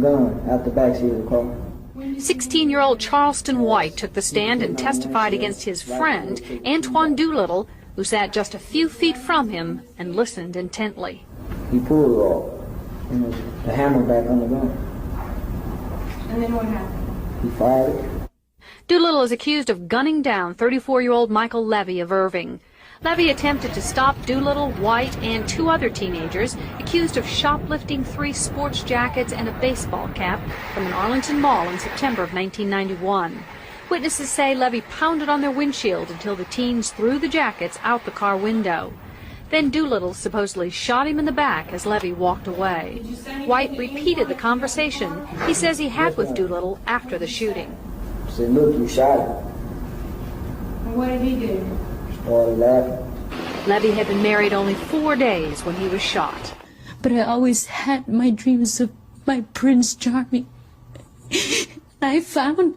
gun out the backseat of the car. 16-year-old Charleston White took the stand and testified against his friend, Antoine Doolittle, who sat just a few feet from him and listened intently. He pulled the hammer back on the gun. And then what happened? He fired it. Doolittle is accused of gunning down 34-year-old Michael Levy of Irving. Levy attempted to stop Doolittle, White, and 2 other teenagers accused of shoplifting 3 sports jackets and a baseball cap from an Arlington mall in September of 1991. Witnesses say Levy pounded on their windshield until the teens threw the jackets out the car window. Then Doolittle supposedly shot him in the back as Levy walked away. White repeated the conversation he says he had with Doolittle after the shooting. I said, look, you shot him. And what did he do? Started laughing. Levy had been married only 4 days when he was shot. But I always had my dreams of my Prince Charming. I found him.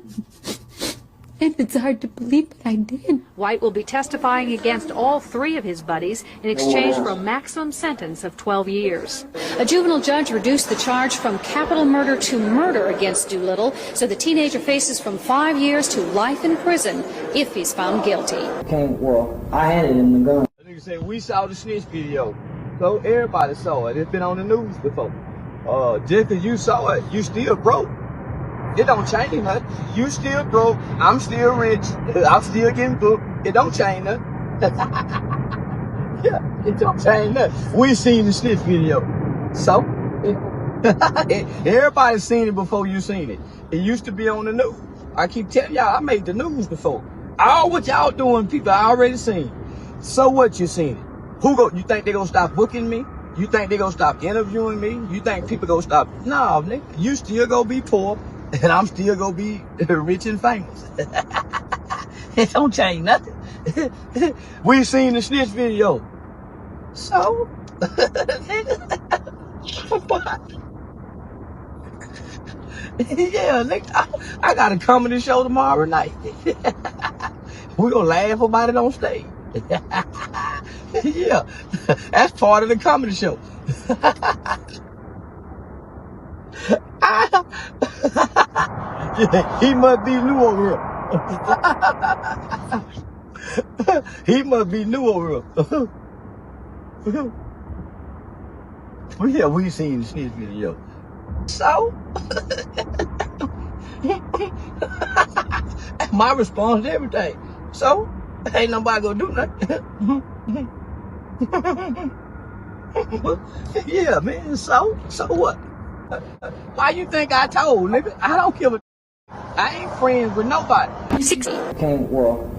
And it's hard to believe, but I did. White will be testifying against all 3 of his buddies in exchange for a maximum sentence of 12 years. A juvenile judge reduced the charge from capital murder to murder against Doolittle, so the teenager faces from 5 years to life in prison if he's found guilty. I handed him the gun. The nigga said, we saw the snitch video. So everybody saw it. It's been on the news before. Just because you saw it, you still broke. It don't change nothing. You still broke. I'm still rich. I'm still getting booked. It don't change nothing. Yeah, it don't change nothing. We seen the snitch video. So, everybody's seen it before you seen it. It used to be on the news. I keep telling y'all, I made the news before. All what y'all doing, people I already seen. So what you seen it? You think they gonna stop booking me? You think they gonna stop interviewing me? You think people gonna stop? No, nigga, you still gonna be poor. And I'm still gonna be rich and famous. It don't change nothing. We seen the snitch video. So, yeah, nigga, I got a comedy show tomorrow night. We gonna laugh about it on stage. Yeah, that's part of the comedy show. He must be new over here. He must be new over here. Well, yeah, we seen the snitch video. So, my response to everything. So, ain't nobody gonna do nothing. Yeah, man, so what? Why you think I told, nigga? I don't give a. I ain't friends with nobody.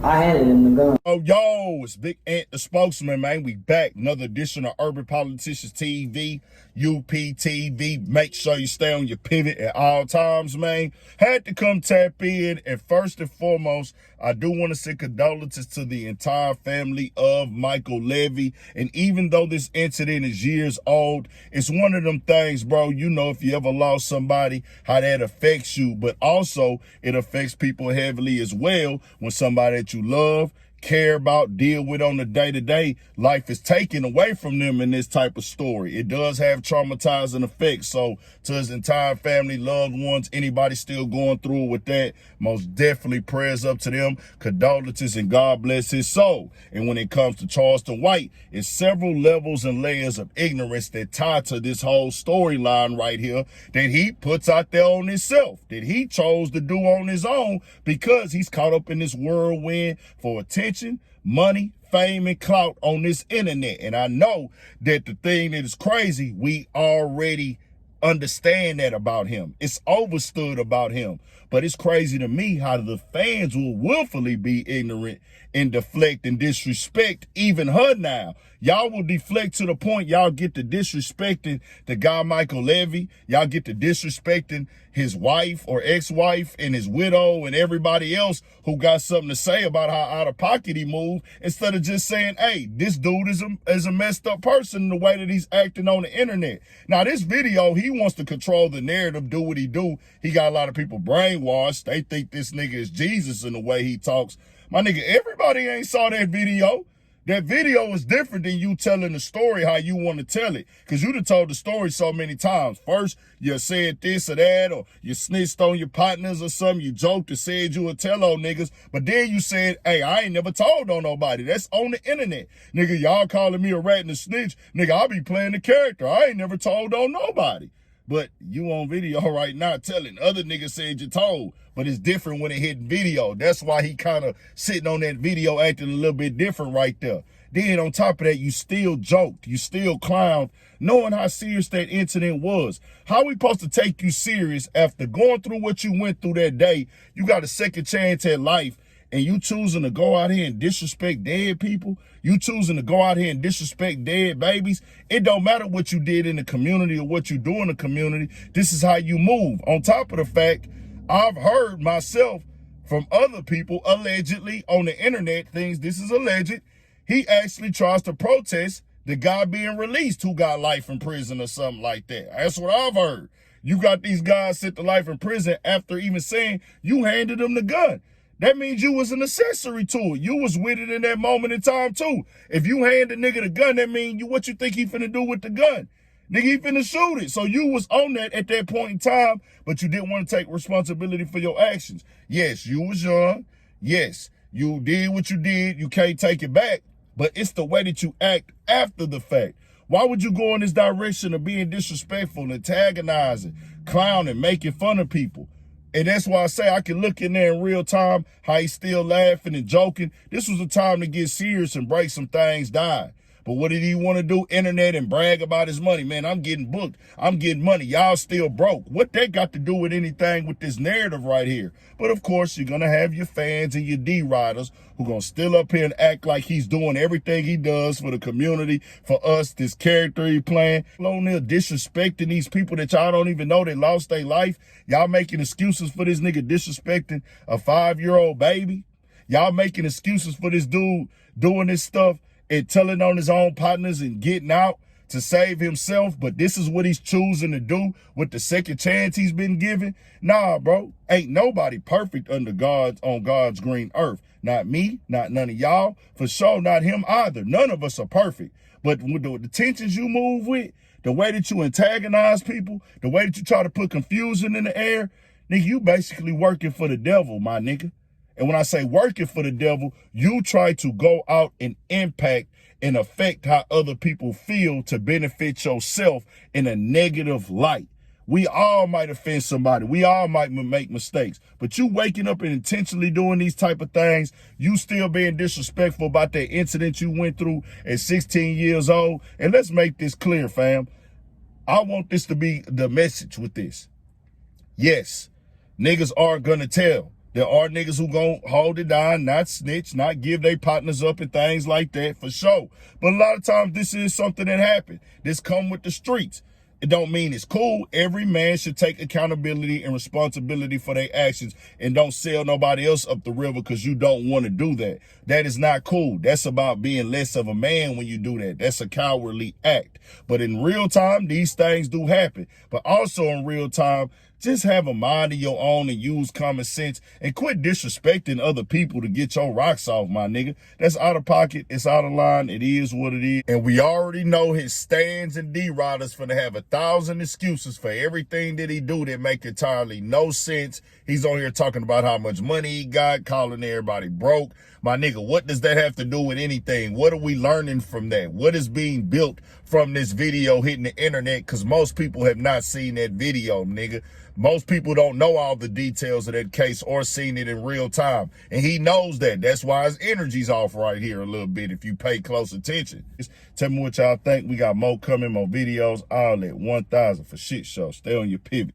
I handed him the gun. Oh, yo, it's Big Ant, the spokesman, man. We back. Another edition of Urban Politicians TV, UPTV. Make sure you stay on your pivot at all times, man. Had to come tap in. And first and foremost, I do want to send condolences to the entire family of Michael Levy. And even though this incident is years old, it's one of them things, bro. You know, if you ever lost somebody, how that affects you. But also, it affects people heavily as well when somebody that you love, care about, deal with on the day-to-day, life is taken away from them in this type of story. It does have traumatizing effects. So to his entire family, loved ones, anybody still going through with that, most definitely prayers up to them, condolences, and God bless his soul. And when it comes to Charleston White, it's several levels and layers of ignorance that tie to this whole storyline right here that he puts out there on himself, that he chose to do on his own because he's caught up in this whirlwind for attention, money, fame, and clout on this internet. And I know that the thing that is crazy, we already understand that about him. It's overstood about him. But it's crazy to me how the fans will willfully be ignorant and deflect and disrespect even her now. Y'all will deflect to the point y'all get to disrespecting the guy Michael Levy. Y'all get to disrespecting his wife or ex-wife and his widow and everybody else who got something to say about how out of pocket he moved, instead of just saying, hey, this dude is a messed up person in the way that he's acting on the internet. Now, this video, he wants to control the narrative, do what he do. He got a lot of people brainwashed. They think this nigga is Jesus in the way he talks. My nigga, everybody ain't saw that video. That video is different than you telling the story how you want to tell it. Because you done told the story so many times. First, you said this or that, or you snitched on your partners or something. You joked and said you would tell on niggas. But then you said, hey, I ain't never told on nobody. That's on the internet. Nigga, y'all calling me a rat and a snitch. Nigga, I'll be playing the character. I ain't never told on nobody. But you on video right now telling. Other niggas said you told. But it's different when it hit video. That's why he kind of sitting on that video acting a little bit different right there. Then on top of that, you still joked. You still clowned, knowing how serious that incident was. How we supposed to take you serious after going through what you went through that day? You got a second chance at life, and you choosing to go out here and disrespect dead people? You choosing to go out here and disrespect dead babies? It don't matter what you did in the community or what you do in the community. This is how you move. On top of the fact, I've heard myself from other people allegedly on the internet things. This is alleged. He actually tries to protest the guy being released who got life in prison or something like that. That's what I've heard. You got these guys sent to life in prison after even saying you handed them the gun. That means you was an accessory to it. You was with it in that moment in time too. If you hand the nigga the gun, that means what you think he finna do with the gun? Nigga, he finna shoot it. So you was on that at that point in time, but you didn't want to take responsibility for your actions. Yes, you was young. Yes, you did what you did. You can't take it back. But it's the way that you act after the fact. Why would you go in this direction of being disrespectful, antagonizing, clowning, making fun of people? And that's why I say I can look in there in real time, how he's still laughing and joking. This was a time to get serious and break some things down. But what did he want to do? Internet and brag about his money. Man, I'm getting booked. I'm getting money. Y'all still broke. What that got to do with anything with this narrative right here? But of course, you're going to have your fans and your D-riders who going to still up here and act like he's doing everything he does for the community, for us, this character he playing. On there disrespecting these people that y'all don't even know that lost their life. Y'all making excuses for this nigga disrespecting a 5-year-old baby. Y'all making excuses for this dude doing this stuff and telling on his own partners and getting out to save himself. But this is what he's choosing to do with the second chance he's been given. Nah, bro, ain't nobody perfect on God's green earth. Not me, not none of y'all, for sure not him either. None of us are perfect. But with the tensions you move with, the way that you antagonize people, the way that you try to put confusion in the air, nigga, you basically working for the devil, my nigga. And when I say working for the devil, you try to go out and impact and affect how other people feel to benefit yourself in a negative light. We all might offend somebody. We all might make mistakes. But you waking up and intentionally doing these type of things, you still being disrespectful about that incident you went through at 16 years old. And let's make this clear, fam. I want this to be the message with this. Yes, niggas are gonna tell. There are niggas who gon' hold it down, not snitch, not give their partners up and things like that, for sure. But a lot of times this is something that happened. This come with the streets. It don't mean it's cool. Every man should take accountability and responsibility for their actions and don't sell nobody else up the river because you don't want to do that. That is not cool. That's about being less of a man when you do that. That's a cowardly act. But in real time, these things do happen. But also in real time, just have a mind of your own and use common sense and quit disrespecting other people to get your rocks off, my nigga. That's out of pocket. It's out of line. It is what it is. And we already know his stands and D-riders finna have 1,000 excuses for everything that he do that make entirely no sense. He's on here talking about how much money he got, calling everybody broke. My nigga, what does that have to do with anything? What are we learning from that? What is being built from this video hitting the internet? Because most people have not seen that video, nigga. Most people don't know all the details of that case or seen it in real time. And he knows that. That's why his energy's off right here a little bit if you pay close attention. Tell me what y'all think. We got more coming, more videos, all at 1,000 for shit show. Stay on your pivot.